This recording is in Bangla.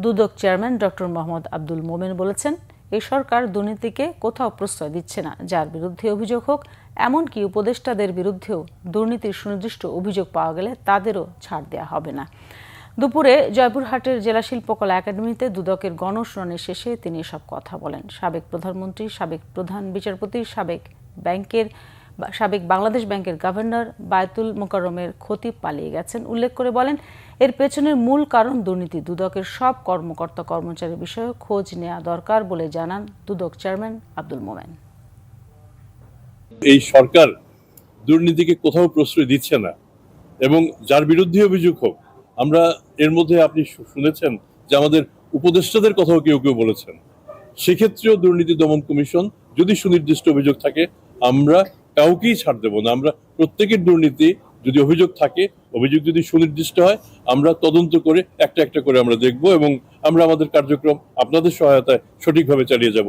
দুদক চেয়ারম্যান ডক্টর মোহাম্মদ আব্দুল মোমেন বলেছেন, এই সরকার দুর্নীতিকে কোথাও প্রশ্রয় দিচ্ছে না। যার বিরুদ্ধে অভিযোগ হোক, এমনকি উপদেষ্টাদের বিরুদ্ধেও দুর্নীতির সুনির্দিষ্ট অভিযোগ পাওয়া গেলে তাদেরও ছাড় দেওয়া হবে না। দুপুরে জয়পুরহাটের জেলা শিল্পকলা একাডেমিতে দুদকের গণশুনানি শেষে তিনি এসব কথা বলেন। সাবেক প্রধানমন্ত্রী, সাবেক প্রধান বিচারপতি, সাবেক বাংলাদেশ ব্যাংকের গভর্নর বায়তুল মোকাররমের খতিব পালিয়ে গেছেন উল্লেখ করে বলেন, এর পেছনের মূল কারণ দুর্নীতি। দুদকের সব কর্মকর্তা কর্মচারী বিষয়ে খোঁজ নেওয়া দরকার বলে জানান দুদক চেয়ারম্যান আব্দুল মোমেন। এই সরকার দুর্নীতিকে কোথাও প্রশ্রয় দিচ্ছে না এবং যার বিরুদ্ধে অভিযোগ হোক, আমরা এর মধ্যে আপনি শুনেছেন যে আমাদের উপদেষ্টাদের কথাও কেউ কেউ বলেছেন। সেক্ষেত্রেও দুর্নীতি দমন কমিশন যদি সুনির্দিষ্ট অভিযোগ থাকে, আমরা কাউকেই ছাড় দেব না। আমরা প্রত্যেকের দুর্নীতি যদি অভিযোগ থাকে, অভিযোগ যদি সুনির্দিষ্ট হয়, আমরা তদন্ত করে একটা একটা করে আমরা দেখব এবং আমরা আমাদের কার্যক্রম আপনাদের সহায়তায় সঠিকভাবে চালিয়ে যাব।